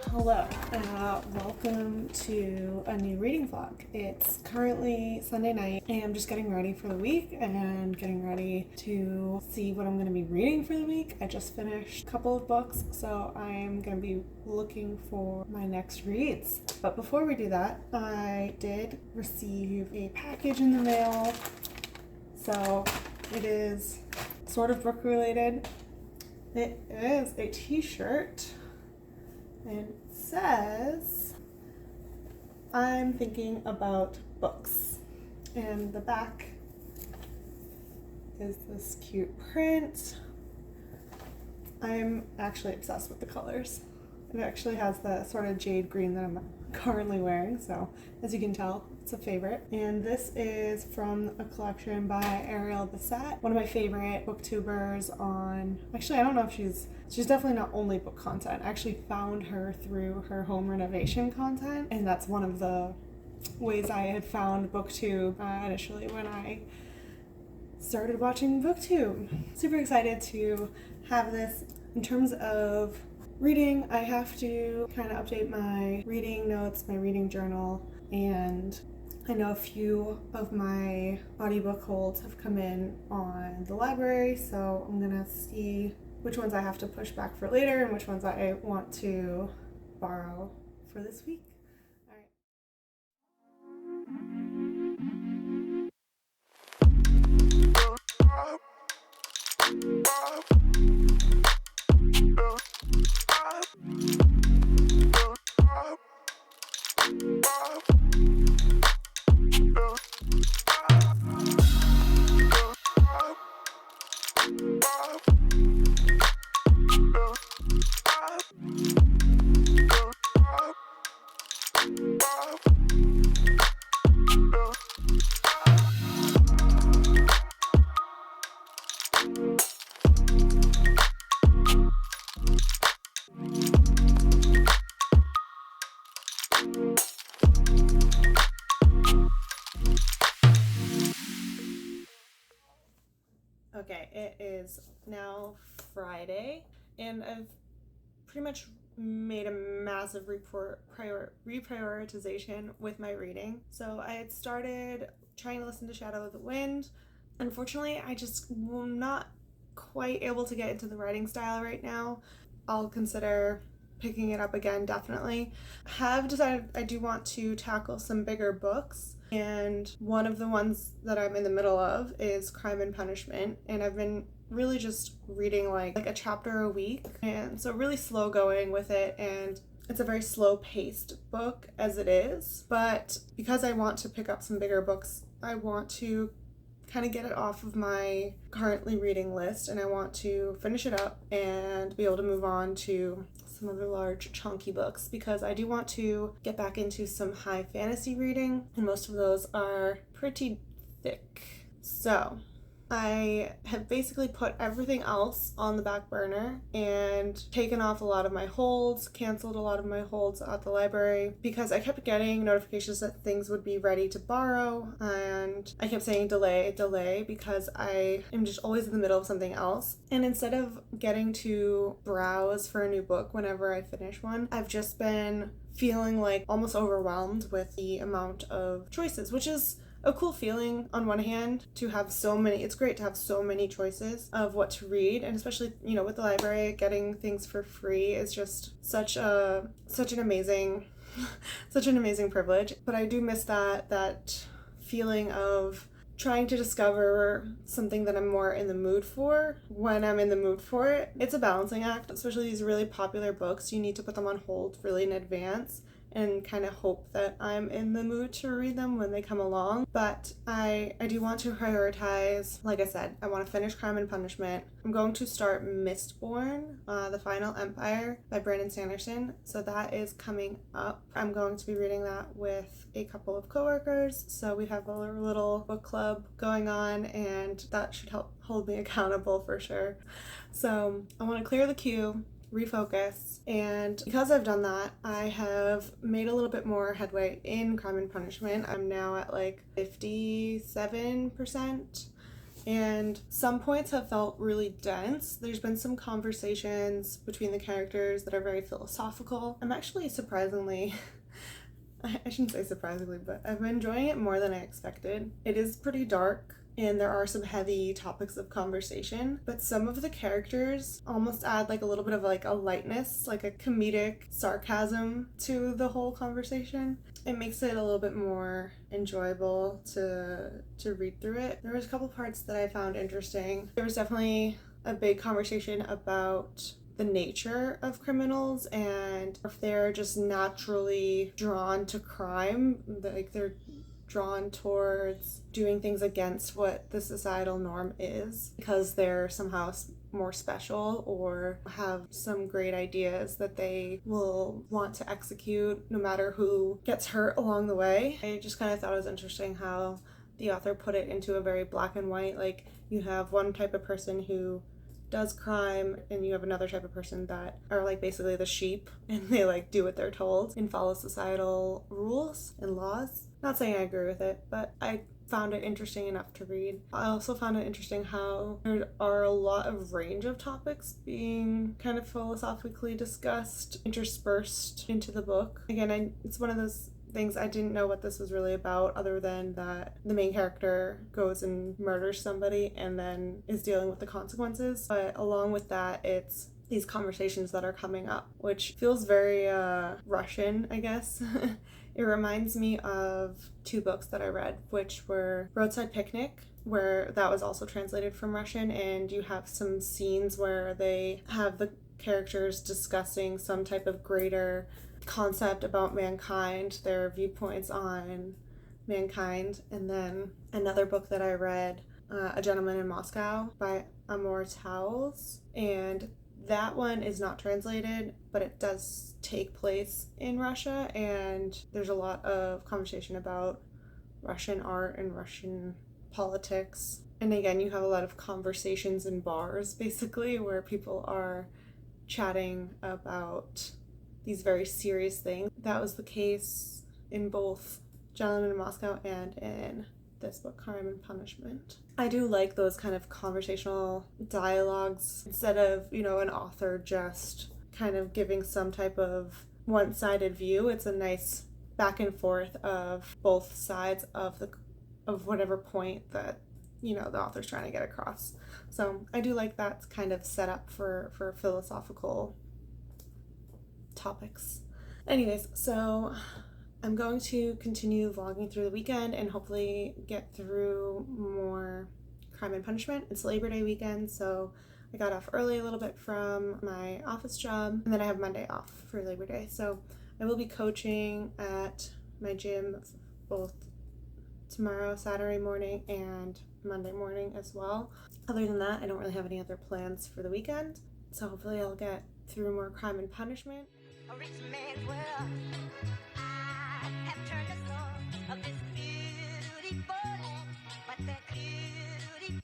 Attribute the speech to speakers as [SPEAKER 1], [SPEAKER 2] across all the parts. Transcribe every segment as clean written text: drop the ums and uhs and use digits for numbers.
[SPEAKER 1] Hello, welcome to a new reading vlog. It's currently Sunday night and I'm just getting ready for the week and getting ready to see what I'm going to be reading for the week. I just finished a couple of books, so I'm going to be looking for my next reads. But before we do that, I did receive a package in the mail. So it is sort of book related. It is a t-shirt. And it says, I'm thinking about books. And the back is this cute print. I'm actually obsessed with the colors. It actually has the sort of jade green that I'm currently wearing, so as you can tell, it's a favorite. And this is from a collection by Ariel Bissett, one of my favorite booktubers on, actually I don't know if she's definitely not only book content. I actually found her through her home renovation content, and that's one of the ways I had found booktube initially when I started watching booktube. Super excited to have this. In terms of reading, I have to kind of update my reading notes, my reading journal, and I know a few of my audiobook holds have come in on the library, so I'm gonna see which ones I have to push back for later and which ones I want to borrow for this week. All right. Okay, it is now Friday, and I've pretty much made a massive reprioritization with my reading. So I had started trying to listen to Shadow of the Wind. Unfortunately, I just am not quite able to get into the writing style right now. I'll consider picking it up again, definitely. Have decided I do want to tackle some bigger books, and one of the ones that I'm in the middle of is Crime and Punishment, and I've been really just reading like a chapter a week, and so really slow going with it, and it's a very slow paced book as it is, but because I want to pick up some bigger books, I want to kind of get it off of my currently reading list, and I want to finish it up and be able to move on to some other large chunky books, because I do want to get back into some high fantasy reading, and most of those are pretty thick. So I have basically put everything else on the back burner and taken off a lot of my holds, canceled a lot of my holds at the library, because I kept getting notifications that things would be ready to borrow, and I kept saying delay because I am just always in the middle of something else. And instead of getting to browse for a new book whenever I finish one, I've just been feeling like almost overwhelmed with the amount of choices, which is a cool feeling on one hand to have so many. It's great to have so many choices of what to read, and especially, with the library, getting things for free is just such an amazing privilege. But I do miss that feeling of trying to discover something that I'm more in the mood for when I'm in the mood for it. It's a balancing act, especially these really popular books. You need to put them on hold really in advance and kind of hope that I'm in the mood to read them when they come along. But I do want to prioritize, like I said, I want to finish Crime and Punishment. I'm going to start Mistborn, The Final Empire by Brandon Sanderson. So that is coming up. I'm going to be reading that with a couple of coworkers. So we have a little book club going on, and that should help hold me accountable for sure. So I want to clear the queue, refocus, and because I've done that, I have made a little bit more headway in Crime and Punishment. I'm now at like 57%, and some points have felt really dense. There's been some conversations between the characters that are very philosophical. I'm actually surprisingly I shouldn't say surprisingly, but I've been enjoying it more than I expected. It is pretty dark, and there are some heavy topics of conversation, but some of the characters almost add like a little bit of like a lightness, like a comedic sarcasm to the whole conversation. It makes it a little bit more enjoyable to read through it. There was a couple parts that I found interesting. There was definitely a big conversation about the nature of criminals and if they're just naturally drawn to crime, like they're drawn towards doing things against what the societal norm is because they're somehow more special or have some great ideas that they will want to execute no matter who gets hurt along the way. I just kind of thought it was interesting how the author put it into a very black and white, like you have one type of person who does crime and you have another type of person that are like basically the sheep and they like do what they're told and follow societal rules and laws. Not saying I agree with it, but I found it interesting enough to read. I also found it interesting how there are a lot of range of topics being kind of philosophically discussed, interspersed into the book. Again, it's one of those things I didn't know what this was really about other than that the main character goes and murders somebody and then is dealing with the consequences. But along with that, it's these conversations that are coming up, which feels very Russian, I guess. It reminds me of two books that I read, which were Roadside Picnic, where that was also translated from Russian, and you have some scenes where they have the characters discussing some type of greater concept about mankind, their viewpoints on mankind. And then another book that I read, A Gentleman in Moscow by Amor Towles, and that one is not translated, but it does take place in Russia, and there's a lot of conversation about Russian art and Russian politics. And again, you have a lot of conversations in bars, basically, where people are chatting about these very serious things. That was the case in both Gentleman in Moscow and in this book, Crime and Punishment. I do like those kind of conversational dialogues instead of, an author just kind of giving some type of one-sided view. It's a nice back and forth of both sides of whatever point that, the author's trying to get across. So I do like that kind of setup for philosophical topics. Anyways, so I'm going to continue vlogging through the weekend and hopefully get through more Crime and Punishment. It's Labor Day weekend, so I got off early a little bit from my office job, and then I have Monday off for Labor Day. So I will be coaching at my gym both tomorrow, Saturday morning, and Monday morning as well. Other than that, I don't really have any other plans for the weekend, so hopefully I'll get through more Crime and Punishment. A rich man's world. I have turned the soul of this beautiful land, but that beauty,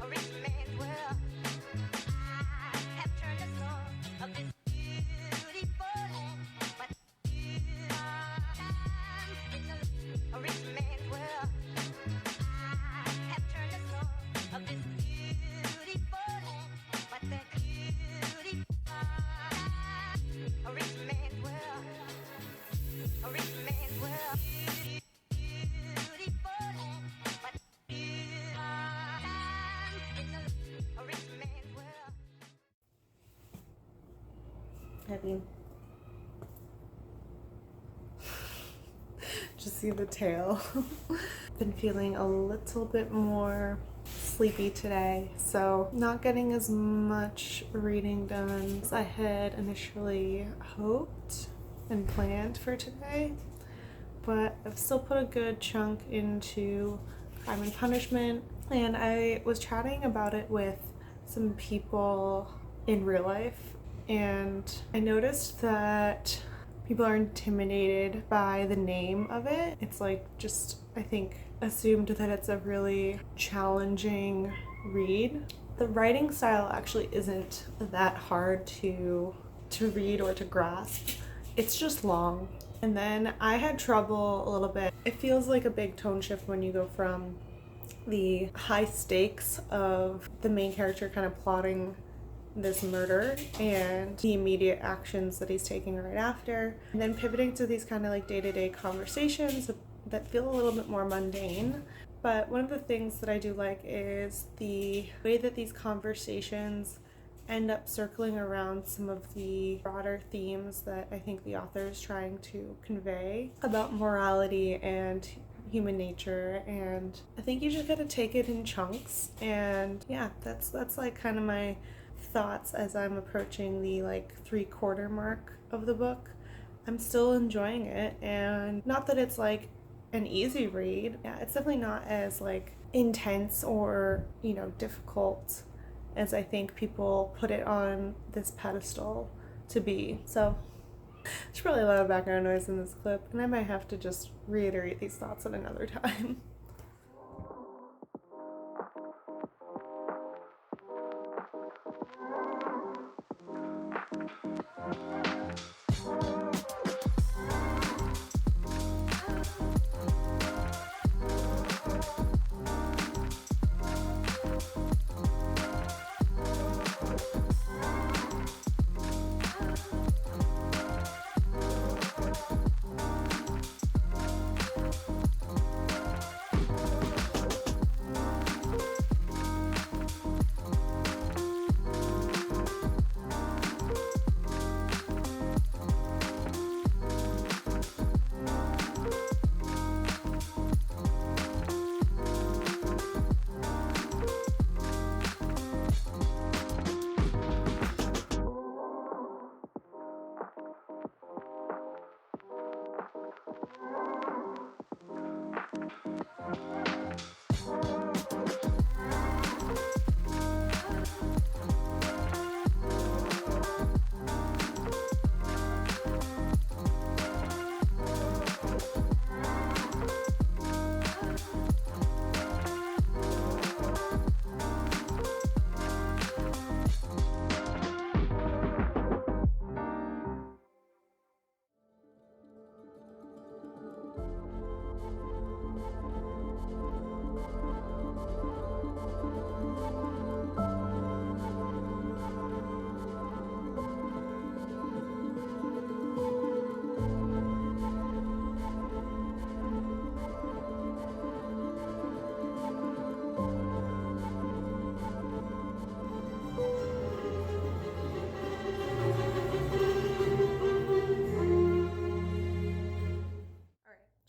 [SPEAKER 1] a rich man's world. I have turned the soul of this beautiful land, but a rich man's world. I have turned the soul of this beautiful land, but that beauty. A rich man's world. A rich man's world. Beautiful land, but a rich man's world. Just see the tail. Been feeling a little bit more sleepy today, so not getting as much reading done as I had initially hoped and planned for today, but I've still put a good chunk into Crime and Punishment, and I was chatting about it with some people in real life, and I noticed that people are intimidated by the name of it. It's like just, I think, assumed that it's a really challenging read. The writing style actually isn't that hard to read or to grasp. It's just long. And then I had trouble a little bit. It feels like a big tone shift when you go from the high stakes of the main character kind of plotting this murder and the immediate actions that he's taking right after, and then pivoting to these kind of like day-to-day conversations that feel a little bit more mundane. But one of the things that I do like is the way that these conversations end up circling around some of the broader themes that I think the author is trying to convey about morality and human nature. And I think you just gotta take it in chunks. And yeah, that's like kind of my thoughts as I'm approaching the like 3/4 mark of the book. I'm still enjoying it, and not that it's like an easy read. Yeah, it's definitely not as like intense or, you know, difficult as I think people put it on this pedestal to be. So there's probably a lot of background noise in this clip, and I might have to just reiterate these thoughts at another time.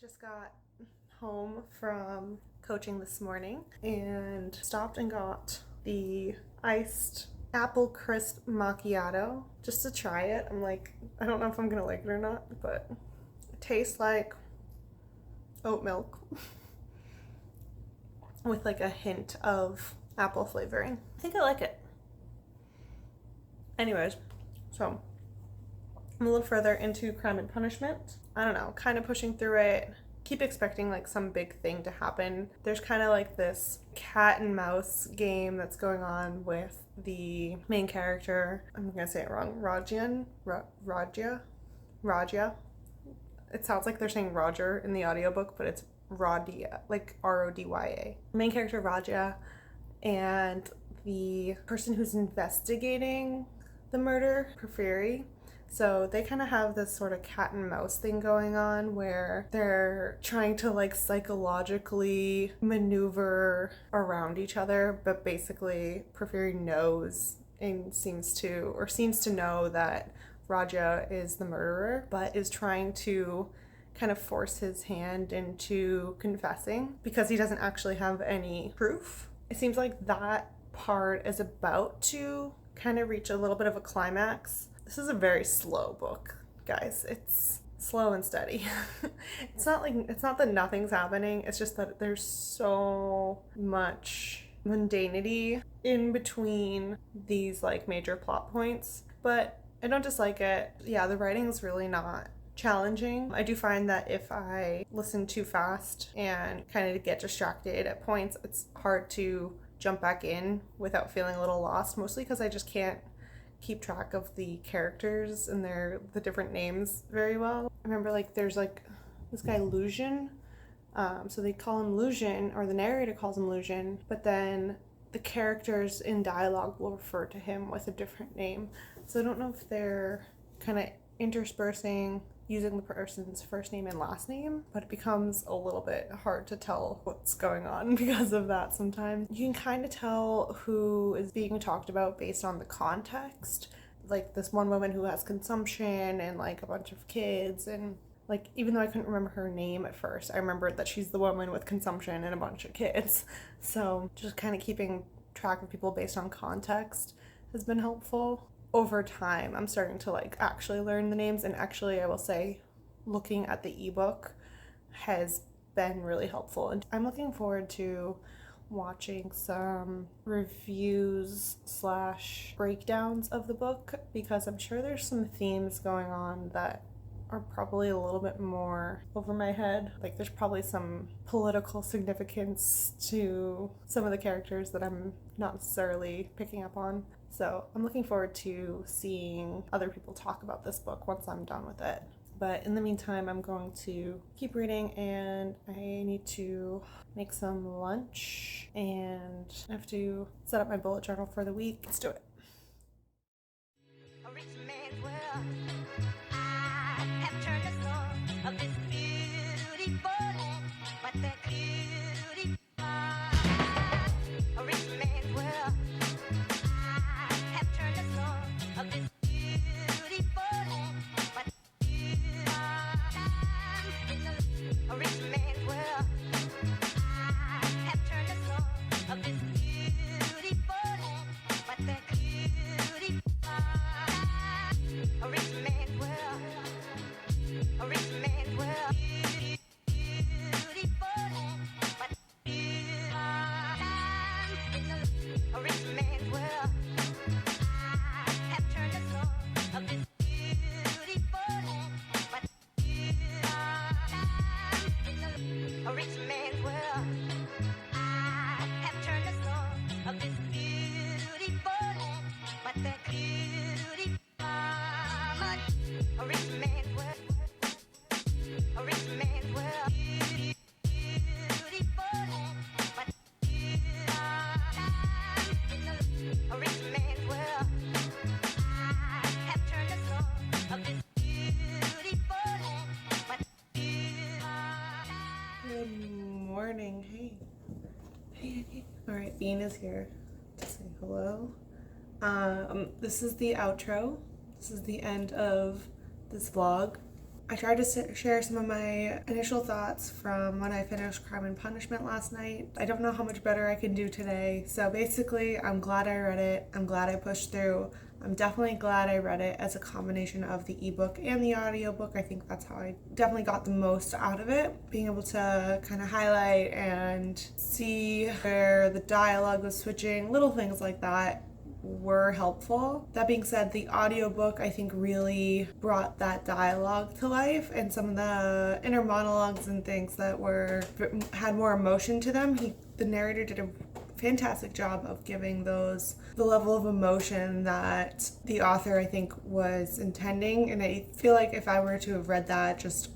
[SPEAKER 1] Just got home from coaching this morning and stopped and got the iced apple crisp macchiato just to try it. I'm like, I don't know if I'm gonna like it or not, but it tastes like oat milk with like a hint of apple flavoring. I think I like it. Anyways, so I'm a little further into Crime and Punishment. I don't know, kind of pushing through it. Keep expecting like some big thing to happen. There's kind of like this cat and mouse game that's going on with the main character. I'm gonna say it wrong. Raja. It sounds like they're saying Roger in the audiobook, but it's Rodya, like Rodya. Main character Raja and the person who's investigating the murder, Porphyry. So they kind of have this sort of cat and mouse thing going on where they're trying to like psychologically maneuver around each other, but basically Porphyry knows and seems to know that Raja is the murderer, but is trying to kind of force his hand into confessing because he doesn't actually have any proof. It seems like that part is about to kind of reach a little bit of a climax. This is a very slow book, guys. It's slow and steady. It's not that nothing's happening. It's just that there's so much mundanity in between these like major plot points. But I don't dislike it. Yeah, the writing's really not challenging. I do find that if I listen too fast and kind of get distracted at points, it's hard to jump back in without feeling a little lost, mostly because I just can't keep track of the characters and the different names very well. I remember like there's like this guy Lucian, So they call him Lucian, or the narrator calls him Lucian, but then the characters in dialogue will refer to him with a different name. So I don't know if they're kind of interspersing using the person's first name and last name, but it becomes a little bit hard to tell what's going on because of that sometimes. You can kind of tell who is being talked about based on the context. Like this one woman who has consumption and like a bunch of kids, and like even though I couldn't remember her name at first, I remembered that she's the woman with consumption and a bunch of kids. So just kind of keeping track of people based on context has been helpful. Over time, I'm starting to like actually learn the names, and actually I will say looking at the ebook has been really helpful. And I'm looking forward to watching some reviews / breakdowns of the book, because I'm sure there's some themes going on that are probably a little bit more over my head. Like there's probably some political significance to some of the characters that I'm not necessarily picking up on. So I'm looking forward to seeing other people talk about this book once I'm done with it. But in the meantime, I'm going to keep reading, and I need to make some lunch, and I have to set up my bullet journal for the week. Let's do it. A rich man's world. I have turned the soul of this beautiful land, but the beauty a rich man's world. I have turned the soul of this beautiful land, but a rich man's world. I have turned the soul of this beautiful land, but the beauty a rich man's world. A rich man's world. Beautiful land, but a rich man's world. I have turned the soul of this beautiful land, but a rich man's world. I have turned the soul of this beautiful land, but the beauty a rich man's world. A rich man's world. Beautiful land, but a rich man's world. I have turned the soul of this beautiful land, but good morning. Hey. All right, Bean is here to say hello. This is the outro. This is the end of this vlog. I tried to share some of my initial thoughts from when I finished Crime and Punishment last night. I don't know how much better I can do today. So basically, I'm glad I read it. I'm glad I pushed through. I'm definitely glad I read it as a combination of the ebook and the audiobook. I think that's how I definitely got the most out of it. Being able to kind of highlight and see where the dialogue was switching, little things like that were helpful. That being said, the audiobook I think really brought that dialogue to life, and some of the inner monologues and things that had more emotion to them. The narrator did a fantastic job of giving those the level of emotion that the author I think was intending, and I feel like if I were to have read that just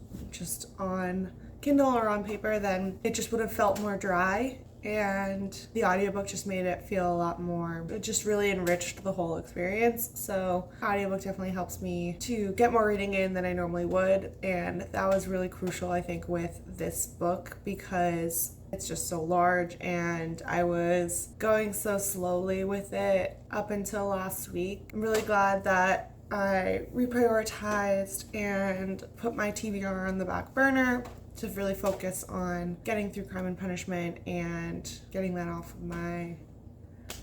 [SPEAKER 1] on Kindle or on paper, then it just would have felt more dry. And the audiobook just made it feel a lot more, it just really enriched the whole experience. So audiobook definitely helps me to get more reading in than I normally would, and that was really crucial I think with this book because it's just so large and I was going so slowly with it up until last week. I'm really glad that I reprioritized and put my TBR on the back burner to really focus on getting through Crime and Punishment and getting that off of my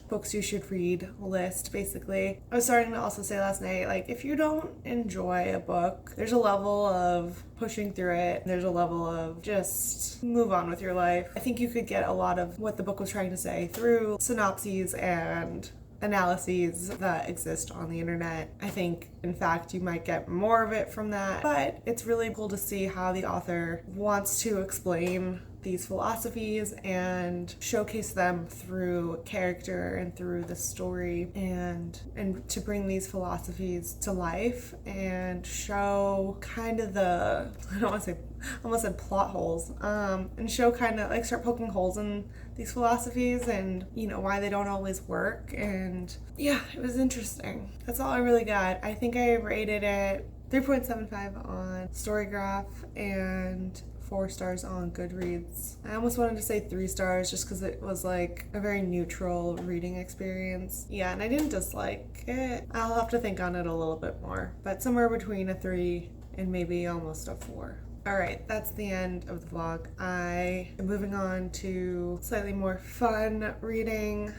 [SPEAKER 1] books you should read list, basically. I was starting to also say last night, like, if you don't enjoy a book, there's a level of pushing through it. There's a level of just move on with your life. I think you could get a lot of what the book was trying to say through synopses and analyses that exist on the internet. I think, in fact, you might get more of it from that, but it's really cool to see how the author wants to explain these philosophies and showcase them through character and through the story, and to bring these philosophies to life and show kind of the, I don't want to say almost said plot holes, and show kind of like start poking holes in these philosophies and, you know, why they don't always work. And yeah, it was interesting. That's all I really got. I think I rated it 3.75 on Storygraph and 4 stars on Goodreads. I almost wanted to say 3 stars just because it was like a very neutral reading experience. Yeah, and I didn't dislike it. I'll have to think on it a little bit more, but somewhere between a 3 and maybe almost a 4. Alright, that's the end of the vlog. I am moving on to slightly more fun reading,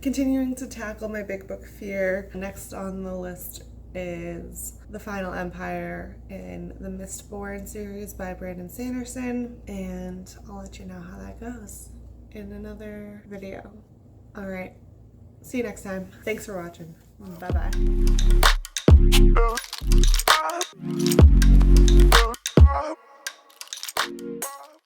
[SPEAKER 1] continuing to tackle my big book fear. Next on the list is The Final Empire in the Mistborn series by Brandon Sanderson, and I'll let you know how that goes in another video. Alright, see you next time. Thanks for watching. Bye bye.